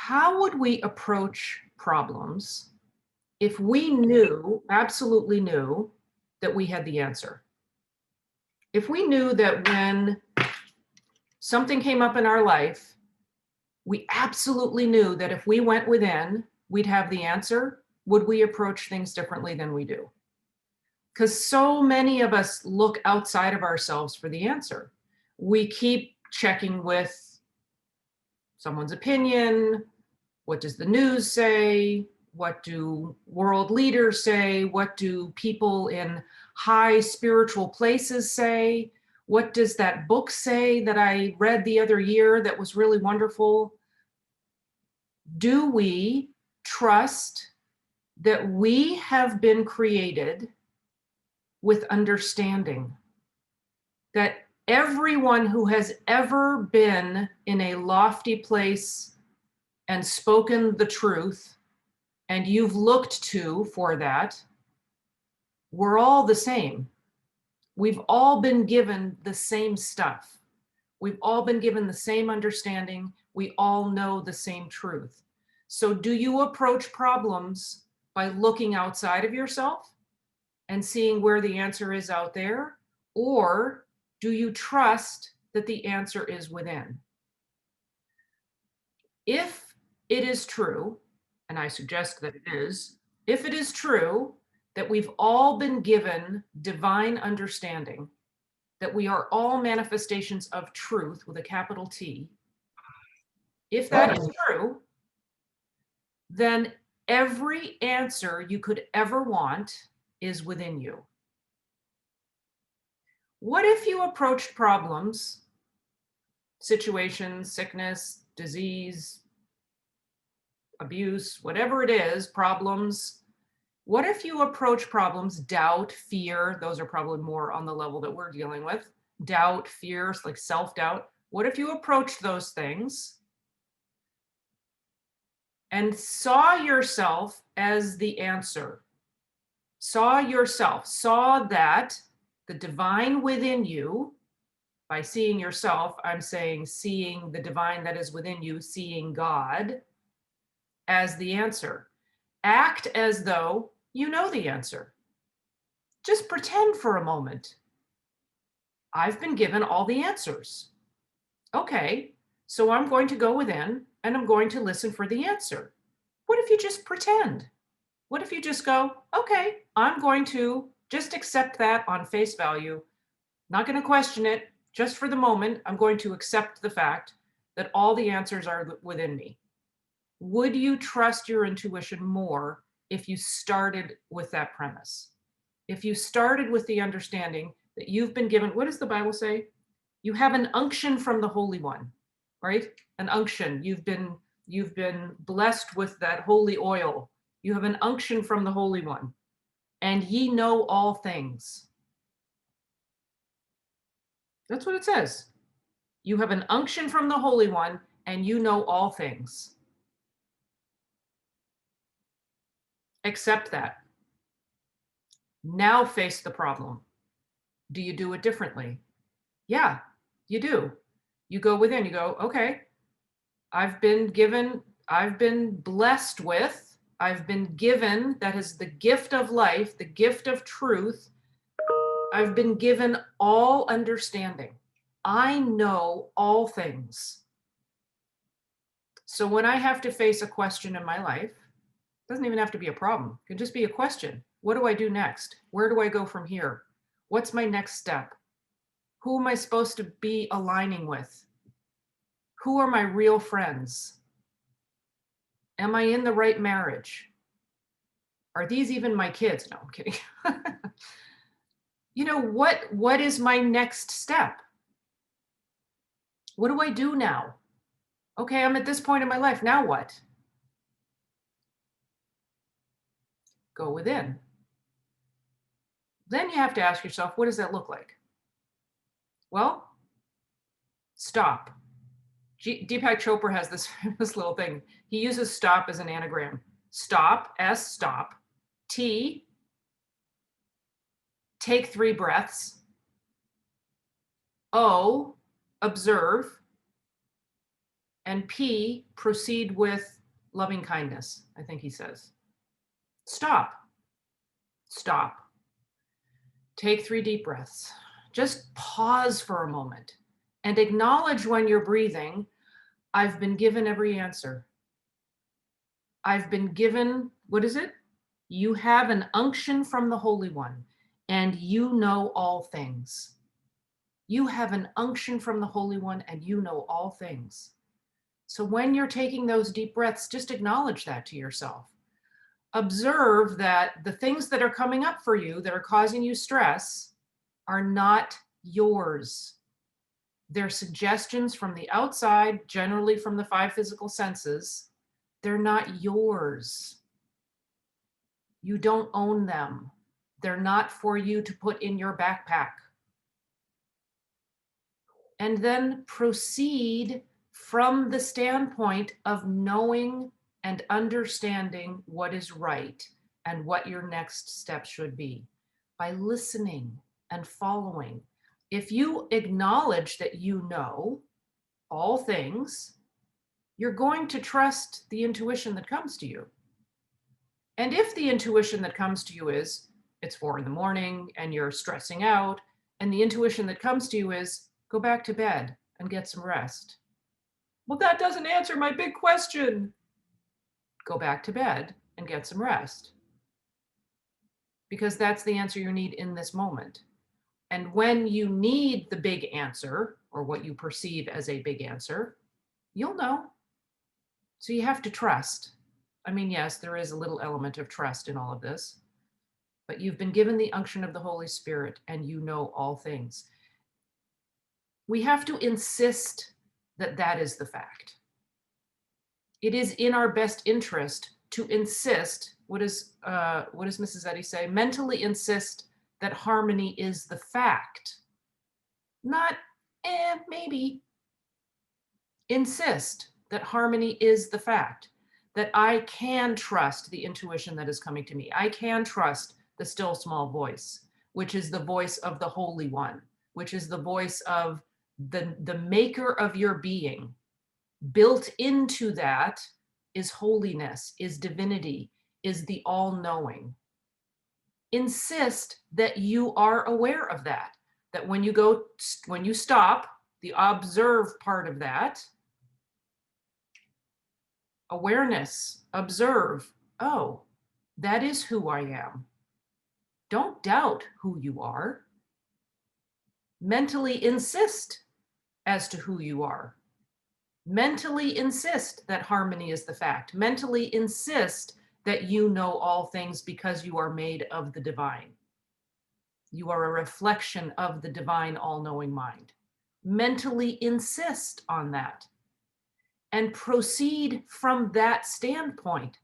How would we approach problems if we knew, absolutely knew, that we had the answer? If we knew that when something came up in our life, we absolutely knew that if we went within, we'd have the answer, would we approach things differently than we do? Because so many of us look outside of ourselves for the answer. We keep checking with someone's opinion. What does the news say? What do world leaders say? What do people in high spiritual places say? What does that book say that I read the other year that was really wonderful? Do we trust that we have been created with understanding? That everyone who has ever been in a lofty place and spoken the truth, and you've looked to for that, we're all the same. We've all been given the same stuff. We've all been given the same understanding. We all know the same truth. So do you approach problems by looking outside of yourself and seeing where the answer is out there? Or do you trust that the answer is within? If it is true, and I suggest that it is, if it is true that we've all been given divine understanding, that we are all manifestations of truth with a capital T, if that is true, then every answer you could ever want is within you. What if you approached problems, situations, sickness, disease, abuse, whatever it is, problems? What if you approach problems, doubt, fear, those are probably more on the level that we're dealing with, doubt, fears, like self-doubt. What if you approached those things and saw yourself as the answer? Saw yourself, saw that the divine within you, by seeing yourself, I'm saying seeing the divine that is within you, seeing God as the answer. Act as though you know the answer. Just pretend for a moment. I've been given all the answers. Okay, so I'm going to go within and I'm going to listen for the answer. What if you just pretend? What if you just go, okay, I'm going to just accept that on face value, not going to question it, just for the moment, I'm going to accept the fact that all the answers are within me. Would you trust your intuition more if you started with that premise? If you started with the understanding that you've been given, what does the Bible say? You have an unction from the Holy One, right? An unction. You've been blessed with that holy oil. You have an unction from the Holy One, and ye know all things. That's what it says. You have an unction from the Holy One, and you know all things. Accept that. Now face the problem. Do you do it differently? Yeah, you do. You go within, you go, okay, I've been blessed with, I've been given, that is the gift of life, the gift of truth. I've been given all understanding. I know all things. So when I have to face a question in my life, it doesn't even have to be a problem. It can just be a question. What do I do next? Where do I go from here? What's my next step? Who am I supposed to be aligning with? Who are my real friends? Am I in the right marriage? Are these even my kids? No, I'm kidding. You know, what is my next step? What do I do now? Okay, I'm at this point in my life. Now what? Go within. Then you have to ask yourself, what does that look like? Well, stop. Deepak Chopra has this little thing. He uses stop as an anagram. Stop, S, stop. T, take 3 breaths. O, observe. And P, proceed with loving kindness, I think he says. Stop. Stop. Take 3 deep breaths. Just pause for a moment and acknowledge when you're breathing, I've been given every answer. I've been given, what is it? You have an unction from the Holy One, and you know all things. You have an unction from the Holy One, and you know all things. So when you're taking those deep breaths, just acknowledge that to yourself. Observe that the things that are coming up for you that are causing you stress are not yours. They're suggestions from the outside, generally from the 5 physical senses. They're not yours. You don't own them. They're not for you to put in your backpack. And then proceed from the standpoint of knowing and understanding what is right and what your next step should be by listening and following. If you acknowledge that you know all things, you're going to trust the intuition that comes to you. And if the intuition that comes to you is, it's 4 a.m. and you're stressing out, and the intuition that comes to you is, go back to bed and get some rest. Well, that doesn't answer my big question. Go back to bed and get some rest. Because that's the answer you need in this moment. And when you need the big answer, or what you perceive as a big answer, you'll know. So you have to trust. I mean, yes, there is a little element of trust in all of this, but you've been given the unction of the Holy Spirit and you know all things. We have to insist that that is the fact. It is in our best interest to insist, what does Mrs. Eddy say? Mentally insist that harmony is the fact. Not, maybe. Insist that harmony is the fact, that I can trust the intuition that is coming to me. I can trust the still small voice, which is the voice of the Holy One, which is the voice of the maker of your being. Built into that is holiness, is divinity, is the all-knowing. Insist that you are aware of that when you stop, the observe part of that, awareness, observe, oh, that is who I am. Don't doubt who you are. Mentally insist as to who you are. Mentally insist that harmony is the fact. Mentally insist that you know all things because you are made of the divine. You are a reflection of the divine all-knowing mind. Mentally insist on that and proceed from that standpoint.